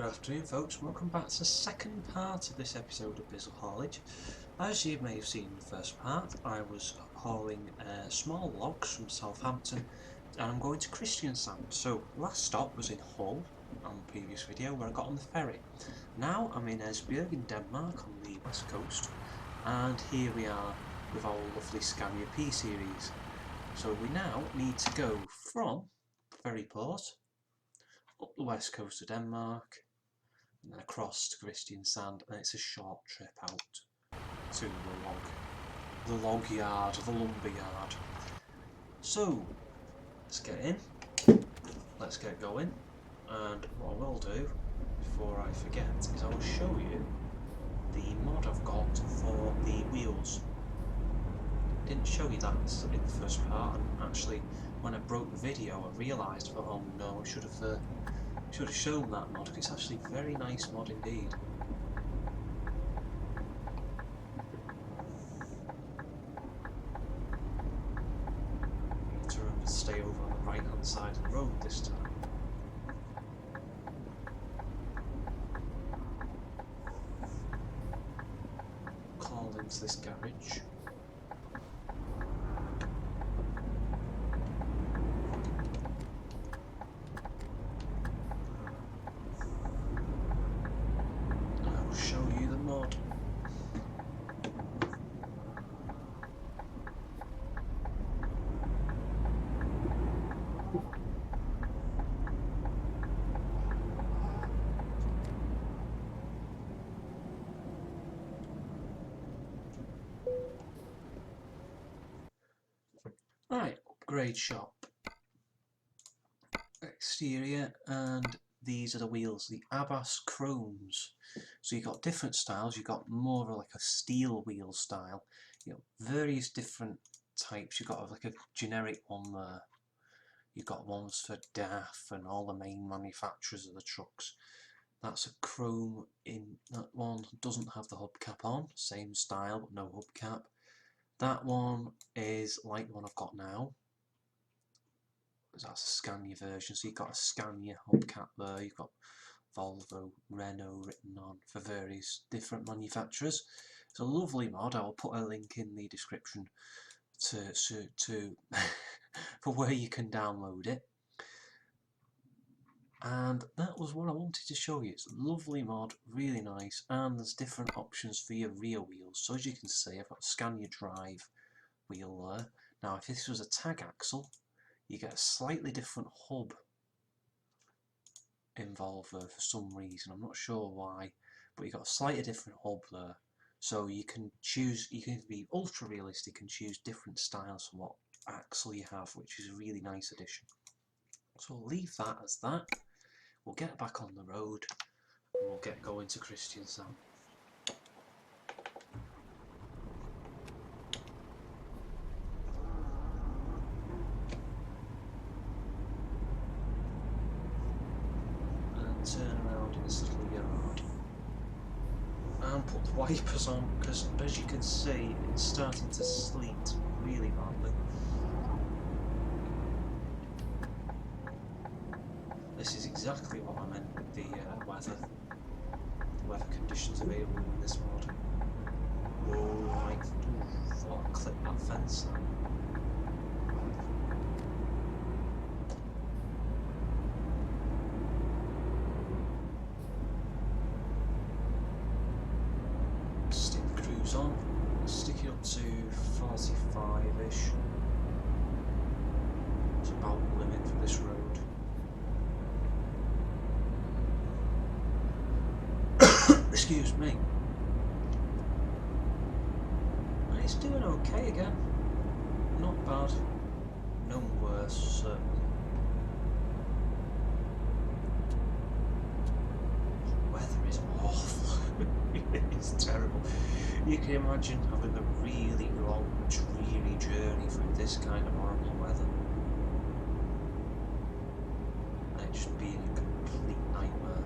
Good afternoon folks, welcome back to the second part of this episode of Bizzle Haulage. As you may have seen in the first part, I was hauling small logs from Southampton and I'm going to Kristiansand. So last stop was in Hull on the previous video where I got on the ferry. Now I'm in Esbjerg in Denmark on the west coast, and here we are with our lovely Scania P-Series. So we now need to go from Ferryport up the west coast of Denmark and then across to Kristiansand, and it's a short trip out to the log yard, the lumber yard. So let's get in, let's get going, and what I will do before I forget is I will show you the mod I've got for the wheels. Didn't show you that in the first part, and actually when I broke the video I realised, oh no, I should have shown that mod. It's actually a very nice mod indeed. Need to remember to stay over on the right hand side of the road this time. Called into this garage. Right, upgrade shop. Exterior, and these are the wheels, the Abbastrepas. So you've got different styles. You've got more of like a steel wheel style. You know, various different types. You've got like a generic one there. You've got ones for DAF and all the main manufacturers of the trucks. That's a chrome in that one. Doesn't have the hubcap on. Same style, but no hubcap. That one is like the one I've got now. That's a Scania version, so you've got a Scania hubcap there, you've got Volvo, Renault written on for various different manufacturers. It's a lovely mod. I will put a link in the description to for where you can download it. And that was what I wanted to show you. It's a lovely mod, really nice, and there's different options for your rear wheels. So as you can see, I've got a Scania Drive wheel there. Now if this was a tag axle, you get a slightly different hub involved there for some reason. I'm not sure why, but you've got a slightly different hub there. So you can choose, you can be ultra realistic and choose different styles for what axle you have, which is a really nice addition. So we'll leave that as that. We'll get back on the road and we'll get going to Kristiansand. And turn around in this little yard. And put the wipers on, because as you can see it's starting to sleet really badly. This is exactly what I meant with the weather conditions available in this mod. Oh, I thought I clipped that fence there. Stick the cruise on, stick it up to 45-ish. It's about the limit for this road. Excuse me. And it's doing okay again. Not bad. No worse, certainly. The weather is awful. It's terrible. You can imagine having a really long, dreary journey through this kind of horrible weather. And it just being a complete nightmare.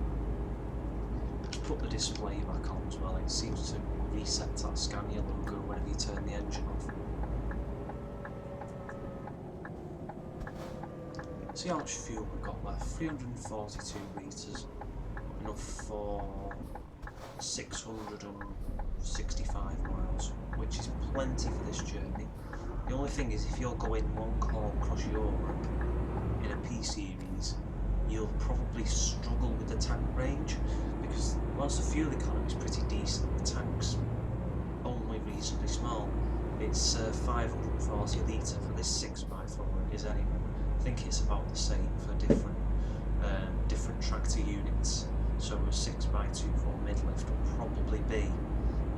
Put the display back on as well. It seems to reset that Scania logo whenever you turn the engine off. See how much fuel we've got left, 342 litres. enough for 665 miles, which is plenty for this journey. The only thing is, if you're going long haul across Europe in a P series, you'll probably struggle with the tank range, because whilst the fuel economy is pretty decent, the tank's only reasonably small. It's 540 litre for this 6x4 it is anyway. I think it's about the same for different tractor units. So a 6x24 mid-lift will probably be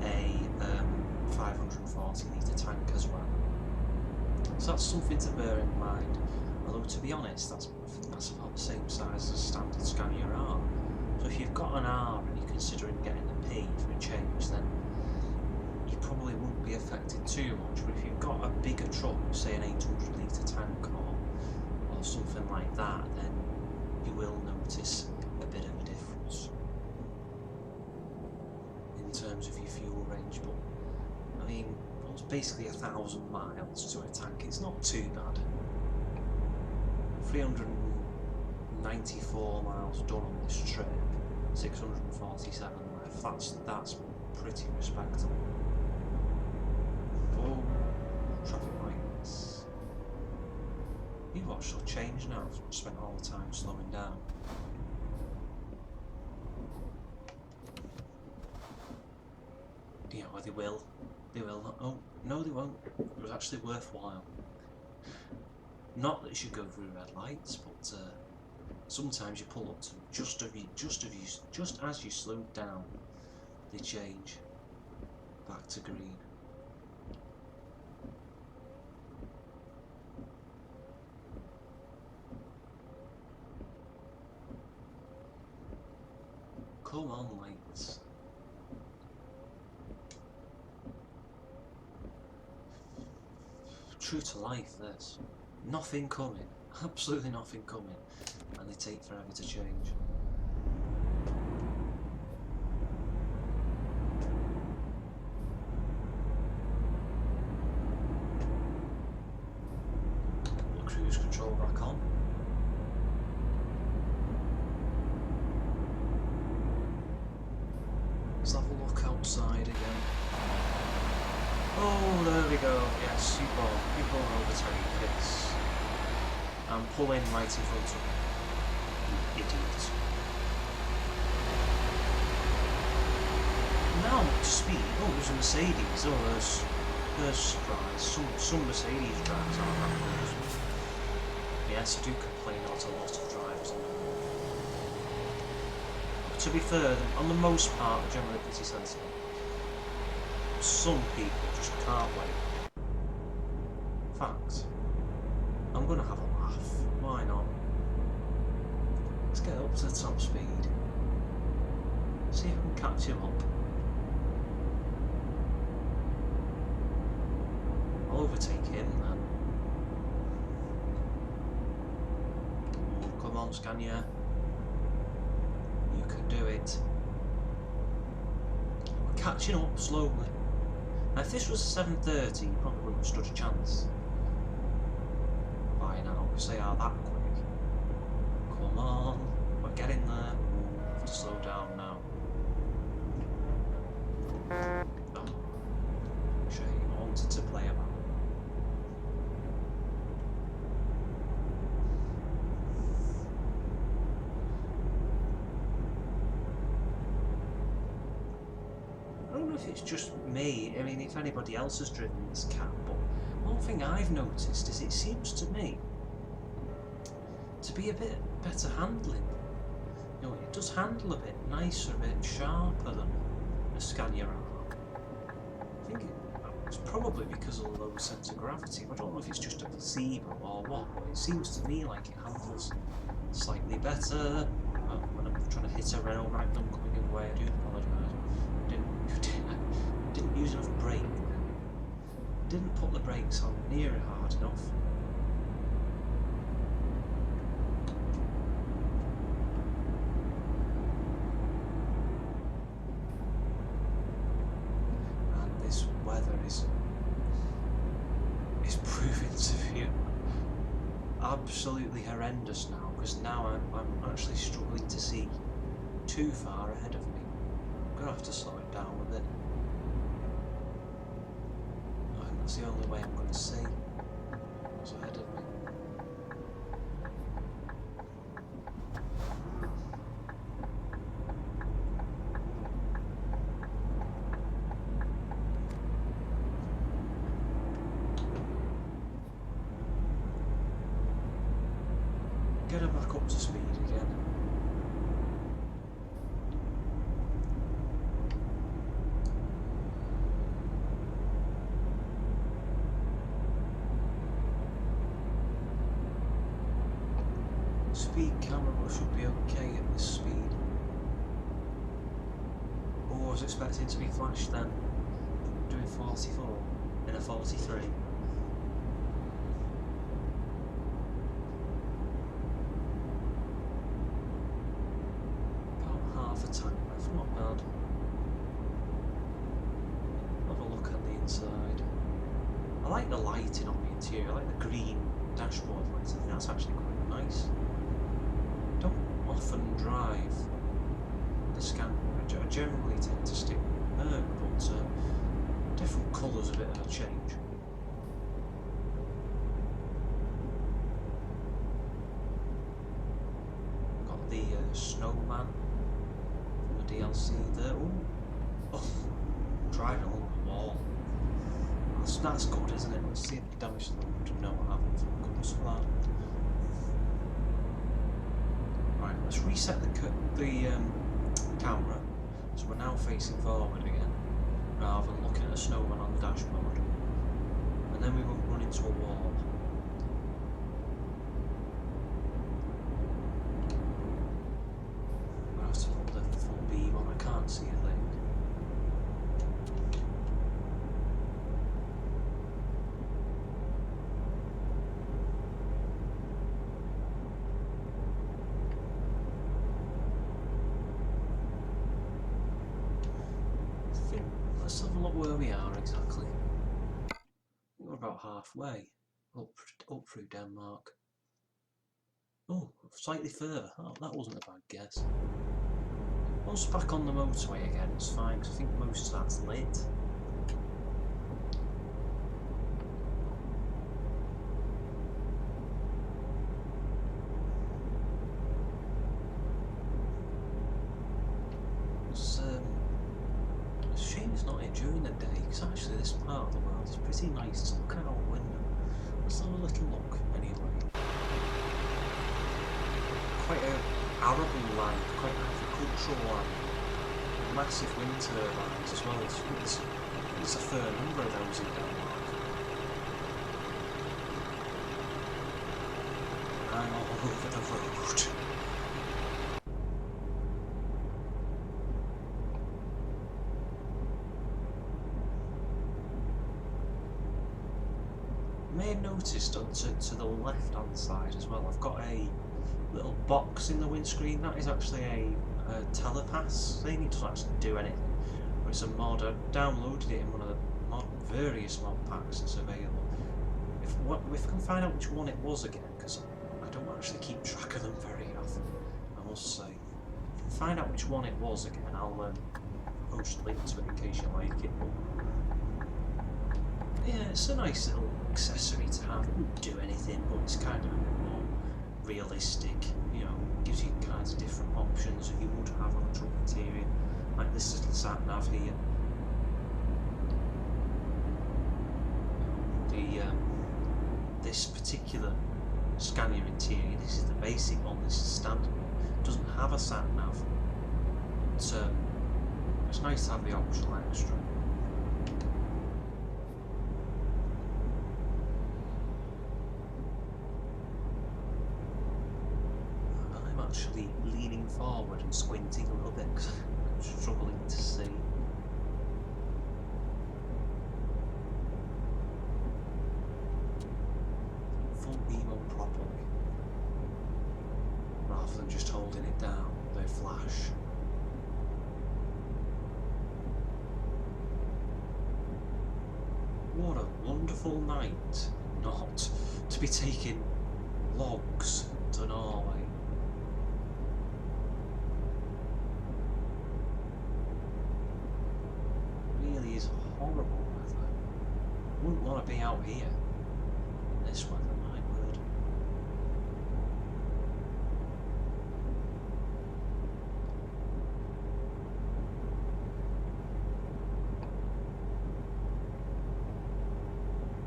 a 540 litre tank as well. So that's something to bear in mind. Although to be honest, I think that's about the same size as a standard Scania R. So if you've got an R and you're considering getting a P for a change, then you probably won't be affected too much. But if you've got a bigger truck, say an 800 litre tank or something like that, then you will notice a bit of a difference in terms of your fuel range. But I mean, it's basically 1,000 miles to a tank. It's not too bad. 394 miles done on this trip, 647 left. That's pretty respectable. Oh, traffic lights. You watch will change now. I've spent all the time slowing down. Yeah, well, they will. They will. Oh, no, they won't. It was actually worthwhile. Not that you should go through red lights, but sometimes you pull up to just as you slow down, they change back to green. Come on, lights. True to life, this. Nothing coming. Absolutely nothing coming. And they take forever to change. Put the cruise control back on. Let's have a look outside again. Oh, there we go. Yes, you won't overtake this. I'm pulling right in front of you, you idiot. Now I'm up to speed. Oh, there's a Mercedes. Oh, there's surprise. Some Mercedes drivers aren't that good. Yes, I do complain about a lot of drivers on the road. But to be fair, on the most part, they're generally pretty sensible. Some people just can't wait. In fact, I'm going to have a laugh. Why not? Let's get up to the top speed. See if I can catch him up. I'll overtake him then. Oh, come on, Scania. You can do it. We're catching up slowly. Now, if this was 7:30, you probably wouldn't have stood a chance by now, because they are that quick. Come on, we're getting there. We'll have to slow down now. Oh, shame, I wanted to play about. I don't know if it's just me, I mean if anybody else has driven this cat, but one thing I've noticed is it seems to me to be a bit better handling. You know, it does handle a bit nicer, a bit sharper than a Scania R. I think it's probably because of the low centre of gravity. I don't know if it's just a placebo or what, but it seems to me like it handles slightly better. When I'm trying to hit a rail magnum coming away, I do apologise. Didn't use enough brake. Didn't put the brakes on near hard enough. And this weather is proving to be absolutely horrendous now, because now I'm actually struggling to see too far ahead of me. I'm going to have to slow it down a bit. I think that's the only way I'm going to see what's ahead of me. Get her back up to speed again. Speed camera should be okay at this speed. Oh, I was expecting to be flashed then. Doing 44 in a 43. A tank left, not bad. Have a look at the inside. I like the lighting on the interior, I like the green dashboard lights, I think that's actually quite nice. I don't often drive the Scania, I generally tend to stick with Merc, but different colours a bit of a change. Got the snowman. DLC there. Ooh. Oh, driving along the wall. That's good, isn't it? Let's see if we damage the road. No, I haven't. Good for that. Right, let's reset the camera so we're now facing forward again, rather than looking at a snowman on the dashboard. And then we won't run into a wall. See a thing. Let's have a look where we are exactly. We're about halfway up through Denmark. Oh, slightly further. Oh, that wasn't a bad guess. Once back on the motorway again, it's fine because I think most of that's lit. It's a shame it's not here during the day because actually this part of the world is pretty nice to look out a window. Let's have a little look anyway. Quite a arable land, quite agricultural land, massive wind turbines as well. There's a fair number of those in Denmark. I'm all over the road. You may have noticed to the left hand side as well, I've got a little box in the windscreen. That is actually a telepass thing. It doesn't actually do anything, but it's a mod. I downloaded it in one of the various mod packs that's available. If we can find out which one it was again, because I don't actually keep track of them very often, I must say. If I find out which one it was again, I'll post a link to it in case you like it. But yeah, it's a nice little accessory to have. It wouldn't do anything, but it's kind of a bit more realistic, you know, gives you kinds of different options that you would have on a truck interior, like this little sat nav here. This particular Scania interior, this is the basic one, this is standard one, doesn't have a sat nav. It's nice to have the optional extra. Actually leaning forward and squinting a little bit because I'm struggling to see. Full beam on properly rather than just holding it down, they flash. What a wonderful night not to be taking logs to Norway. Wouldn't want to be out here in this weather, my word.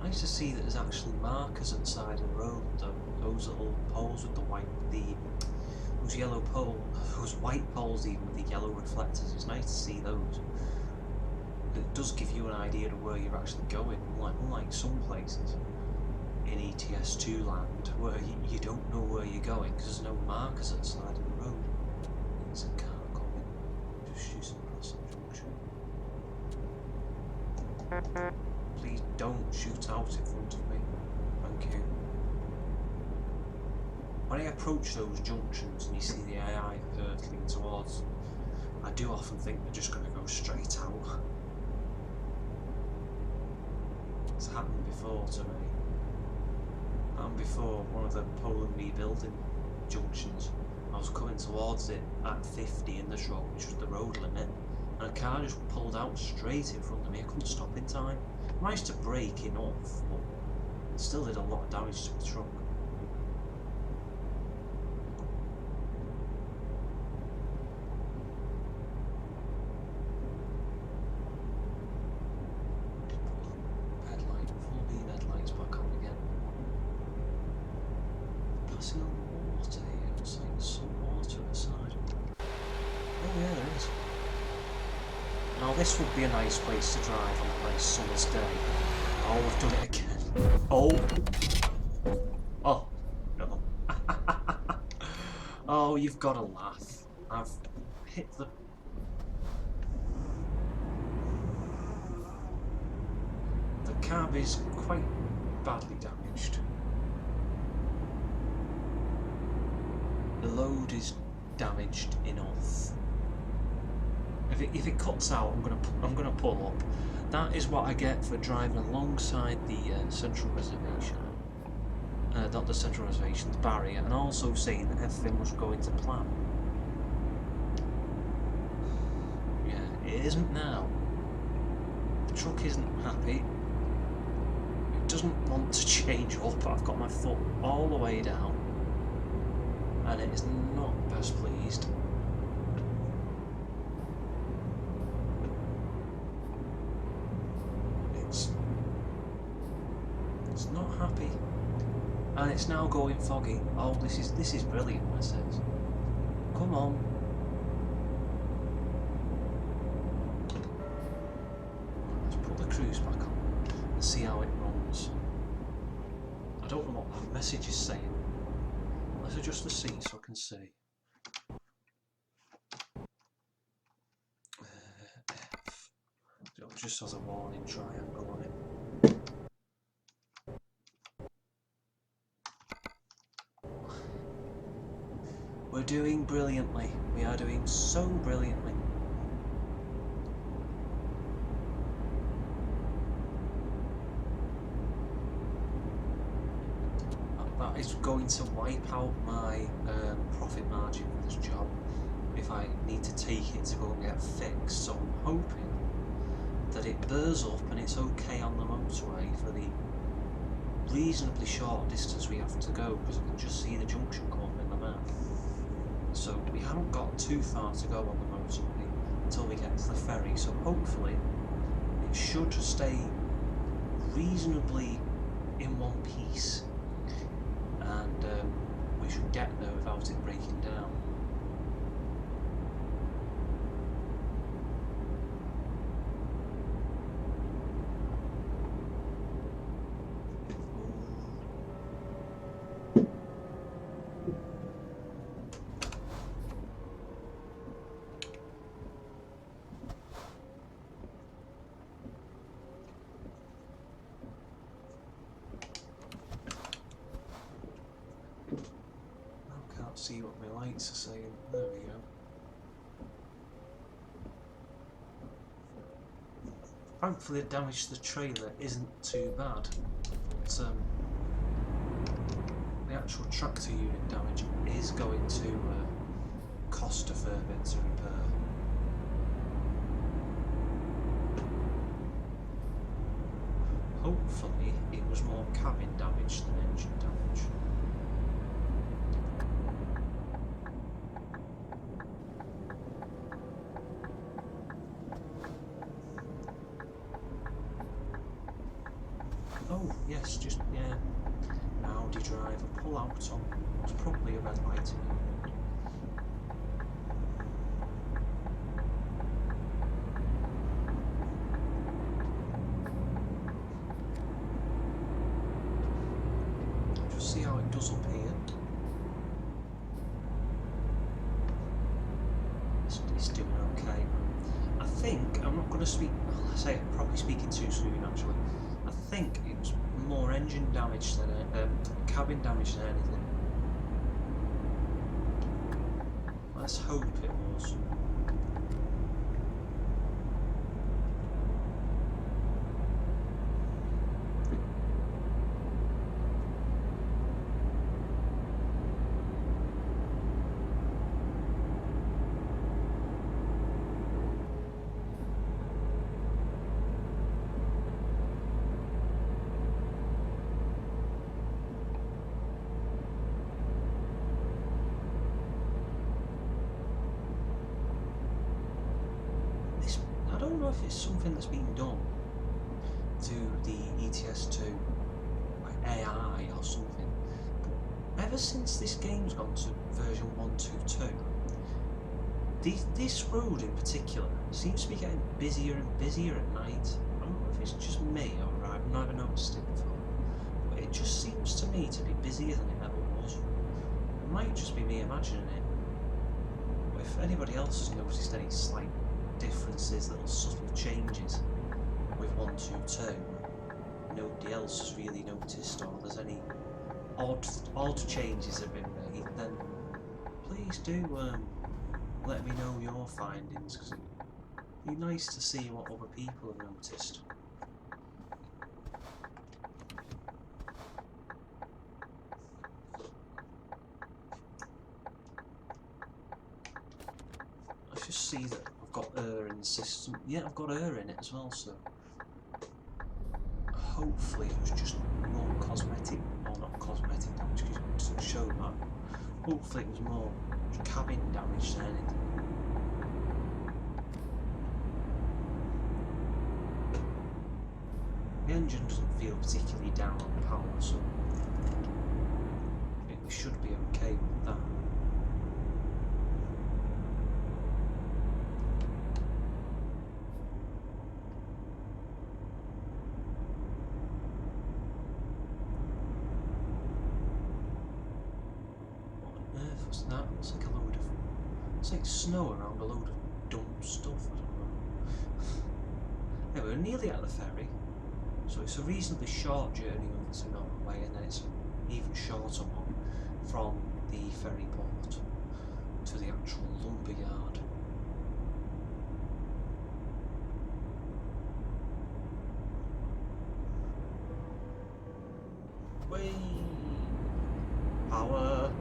Nice to see that there's actually markers at the side of the road, though. Those little poles with the white, those yellow pole, those white poles even with the yellow reflectors. It's nice to see those. It does give you an idea of where you're actually going, unlike some places in ETS2 land where you don't know where you're going because there's no markers at the side of the road. It's a car coming, just shooting across the junction. Please don't shoot out in front of me, thank you. When I approach those junctions and you see the AI hurtling towards, I do often think they're just going to go straight out. It's happened before to me. And before one of the Poland rebuilding junctions, I was coming towards it at 50 in this road, which was the road limit, and a car just pulled out straight in front of me. I couldn't stop in time. I managed to brake enough, but it still did a lot of damage to the truck. This would be a nice place to drive on a nice summer's day. Oh, we've done it again. Oh. Oh, no. Oh, you've got to laugh. I've hit the... The cab is quite badly damaged. The load is damaged enough. If it cuts out, I'm gonna pull up. That is what I get for driving alongside the central reservation. Not the central reservation, the barrier, and also saying that everything was going to plan. Yeah, it isn't now. The truck isn't happy. It doesn't want to change up. I've got my foot all the way down, and it is not best pleased. It's not happy, and it's now going foggy. Oh, this is brilliant, Mercedes. Come on. Let's put the cruise back on and see how it runs. I don't know what that message is saying. Let's adjust the seat so I can see. F. It just has a warning triangle on it. We're doing brilliantly. We are doing so brilliantly. That is going to wipe out my profit margin for this job if I need to take it to go and get fixed. So I'm hoping that it burrs up and it's okay on the motorway for the reasonably short distance we have to go, because I can just see the junction come up in the map. So we haven't got too far to go on the motorway until we get to the ferry, so hopefully it should stay reasonably in one piece, and we should get there without it breaking down. See what my lights are saying. There we go. Thankfully, the damage to the trailer isn't too bad, but the actual tractor unit damage is going to cost a fair bit to repair. it was more cabin damage than engine damage. Oh yes, just yeah. An Audi driver pull out on. It's probably a red light. Just see how it does up here. It's doing okay. I think I'm not going to speak. I say I'm probably speaking too soon actually. I think it was more engine damage than cabin damage than anything. Let's hope it was. I don't know if it's something that's been done to the ETS2, like AI or something, but ever since this game's gone to version 1.2.2, this road in particular seems to be getting busier and busier at night. I don't know if it's just me or I've never noticed it before, but it just seems to me to be busier than it ever was. It might just be me imagining it, but if anybody else has noticed any slight differences, little subtle changes with 1.2.2, nobody else has really noticed, or there's any odd changes have been made, then please do let me know your findings, because it'd be nice to see what other people have noticed. Let's just see that I've got air in the system. Yeah, I've got air in it as well, so hopefully it was just more cosmetic, or not cosmetic damage, because it doesn't show that. Hopefully it was more cabin damage than anything. The engine doesn't feel particularly down on power, so I think we should be okay with that. What's that? It's like a load of... It's like snow around a load of dumb stuff, I don't know. Yeah, we're nearly at the ferry, so it's a reasonably short journey over to Norway, and then it's an even shorter one from the ferry port to the actual lumber yard. Whee! Power!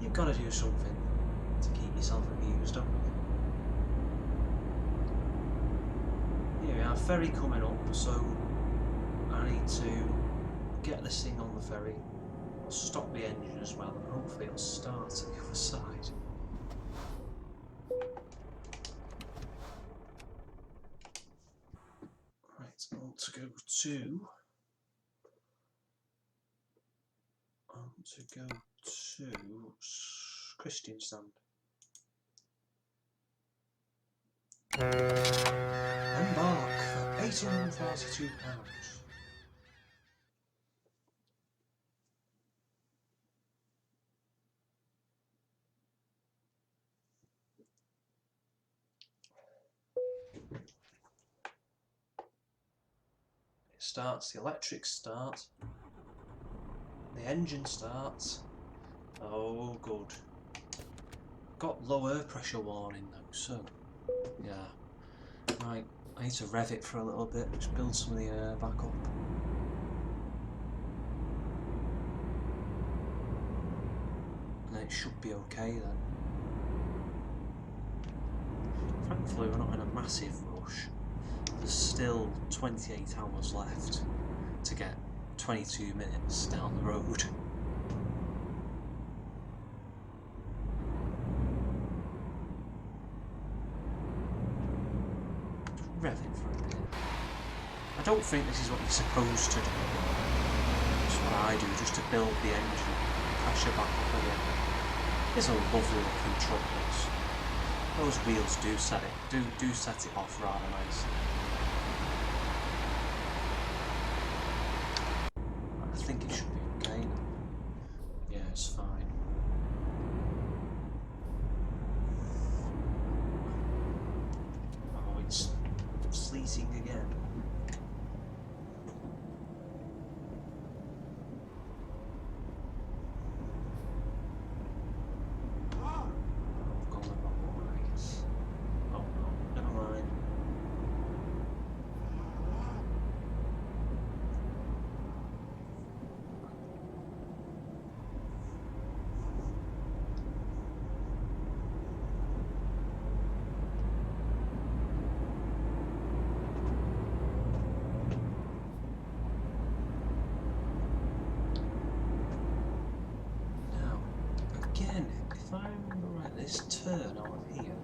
You've got to do something to keep yourself amused, haven't you? Here we are, ferry coming up, so I need to get this thing on the ferry. I'll stop the engine as well, and hopefully it'll start at the other side. Right, I want to go to Kristiansand. Embark for £842. It starts, the electrics start, the engine starts. Oh, good. Got low air pressure warning though, so yeah. Right, I need to rev it for a little bit, just build some of the air back up. And then it should be okay then. thankfully we're not in a massive rush. There's still 28 hours left to get 22 minutes down the road. Rev it for a bit. I don't think this is what you're supposed to do. That's what I do, just to build the engine, pressure back up again. It's a lovely looking truck, this. Those wheels do set it off rather nicely. I think it should be okay. Yeah, it's fine. Oh, it's sleeting again. If I remember right, this turn out of here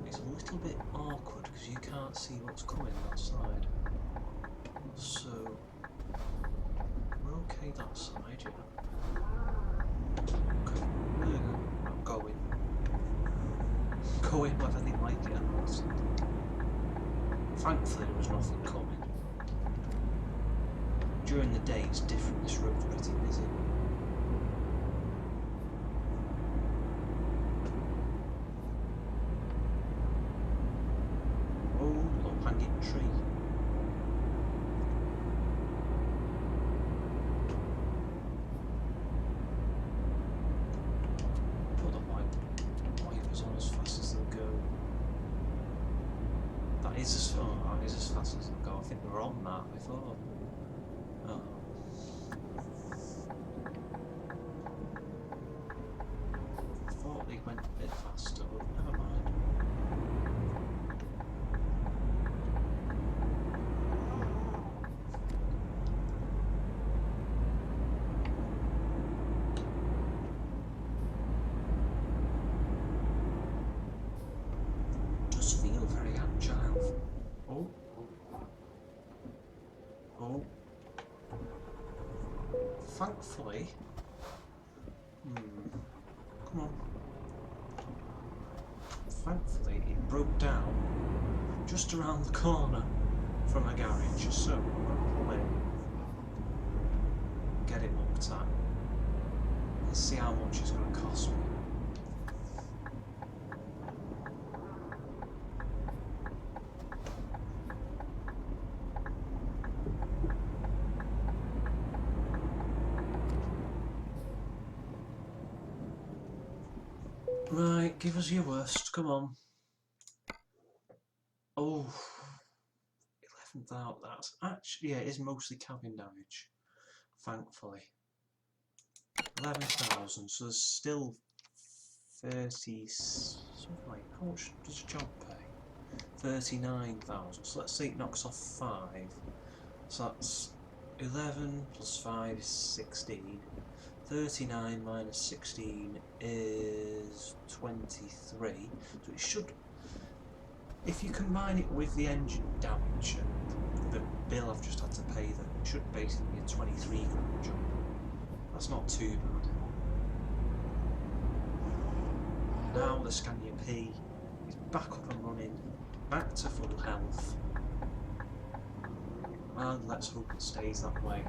is a little bit awkward because you can't see what's coming that side. So we're okay that side, yeah. Okay, I'm going whether they like it or not. Thankfully there was nothing coming. During the day it's different, this road's pretty busy. That is as fast as it'll go. I think we were on that before. Oh. I thought they went a bit faster, but never mind. Does feel very agile. Oh. Thankfully. Come on. Thankfully, it broke down just around the corner from a garage, so I'm going to pull in, get it looked at, and see how much it's going to cost me. Right, give us your worst, come on. Oh, 11th out, that's actually, yeah, it is mostly cabin damage, thankfully. 11,000, so there's still 30, something like, how much does a job pay? 39,000, so let's say it knocks off 5, so that's 11 plus 5 is 16. 39 minus 16 is 23, so it should, if you combine it with the engine damage and the bill I've just had to pay them, it should basically be a 23 grand job. That's not too bad. Now the Scania P is back up and running, back to full health, and let's hope it stays that way.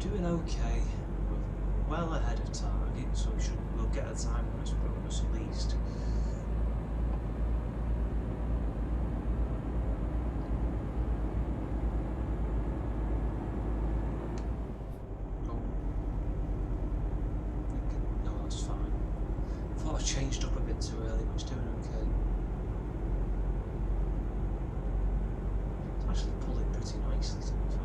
Doing okay. We're well ahead of target, so we'll get a time bonus at least. Changed up a bit too early, but it's doing okay. It's actually pulling pretty nicely to be fair.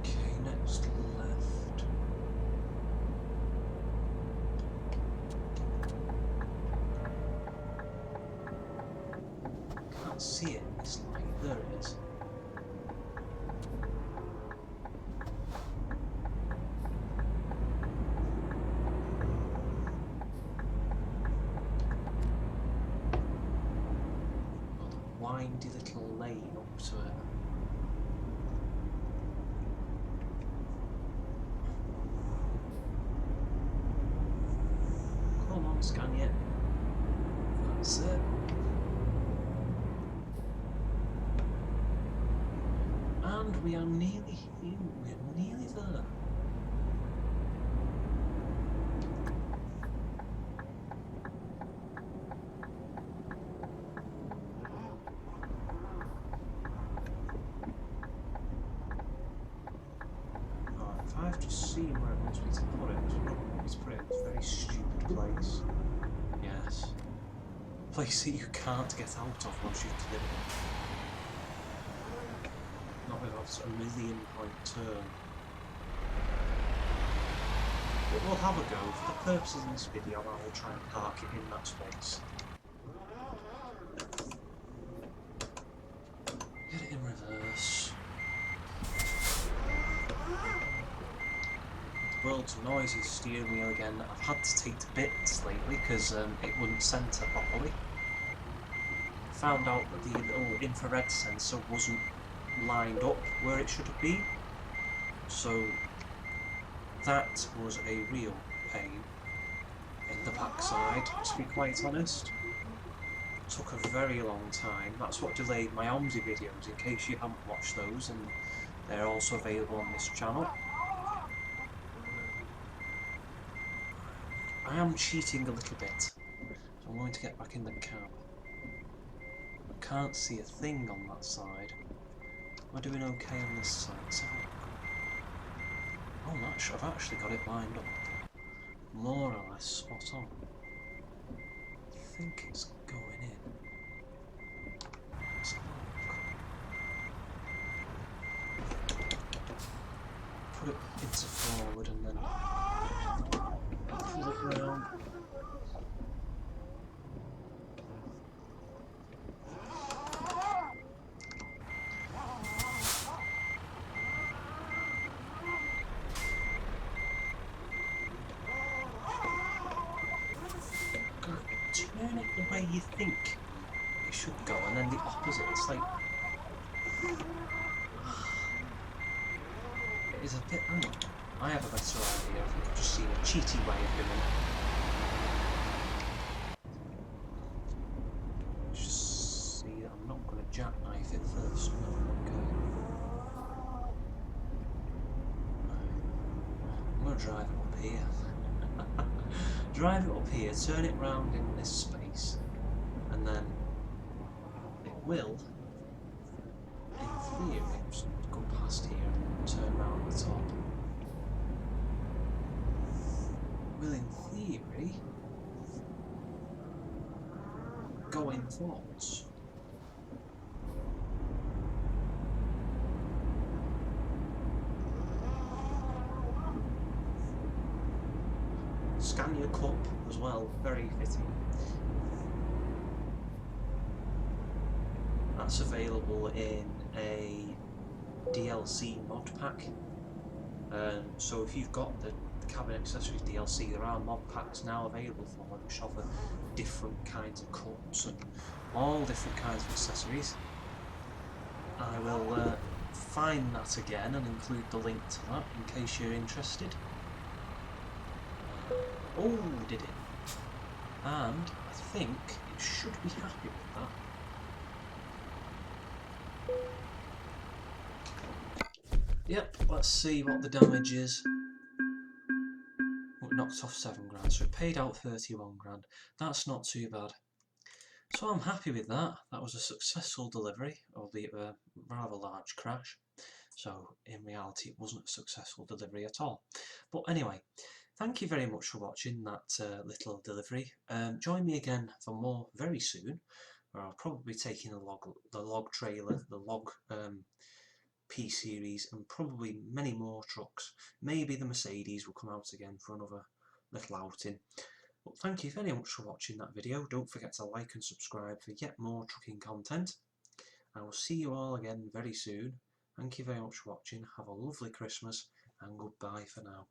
Okay, next left. See it in this light. There it is. Windy little lane up to it. Come on, Scania. That's it. And we are nearly here. We're nearly there. Alright, if I have just seen where it wants me to put it, it's not want me to put it in this very stupid place. Yes. Place that you can't get out of once you've delivered it. Not without a £1 million turn. But we'll have a go. For the purposes of this video, I will try and park it in that space. Get it in reverse. The world's noisy steering wheel again. I've had to take to bits lately because it wouldn't centre properly. Found out that the little infrared sensor wasn't lined up where it should have been, so that was a real pain in the backside, to be quite honest. Took a very long time. That's what delayed my OMSI videos, in case you haven't watched those, and they're also available on this channel. I am cheating a little bit, so I'm going to get back in the cab. I can't see a thing on that side. Am I doing okay on this side? So, oh, I've actually got it lined up more or less spot on. I think it's going in. Let's have a look. Put it into forward and then pull it round. Turn it the way you think it should go, and then the opposite. It's like it is a bit. Hang on, I have a better idea. I think I've just seen a cheaty way of doing it. Just see that I'm not going to jackknife it first. No, okay. I'm going to drive it up here. Drive it up here, turn it round in this space, and then it will, in theory, just go past here and turn round the top. Will, in theory, go in forwards. Scania Cup as well, very fitting. That's available in a DLC mod pack. So if you've got the cabin accessories DLC, there are mod packs now available for it, which offer different kinds of cups and all different kinds of accessories. I will find that again and include the link to that in case you're interested. Oh, did it. And I think it should be happy with that. Yep, let's see what the damage is. Oh, it knocked off 7 grand, so it paid out 31 grand. That's not too bad. So I'm happy with that. That was a successful delivery, albeit a rather large crash. So in reality it wasn't a successful delivery at all. But anyway, thank you very much for watching that little delivery. Join me again for more very soon, where I'll probably be taking the log trailer, the log P series, and probably many more trucks. Maybe the Mercedes will come out again for another little outing. But thank you very much for watching that video. Don't forget to like and subscribe for yet more trucking content. I will see you all again very soon. Thank you very much for watching. Have a lovely Christmas and goodbye for now.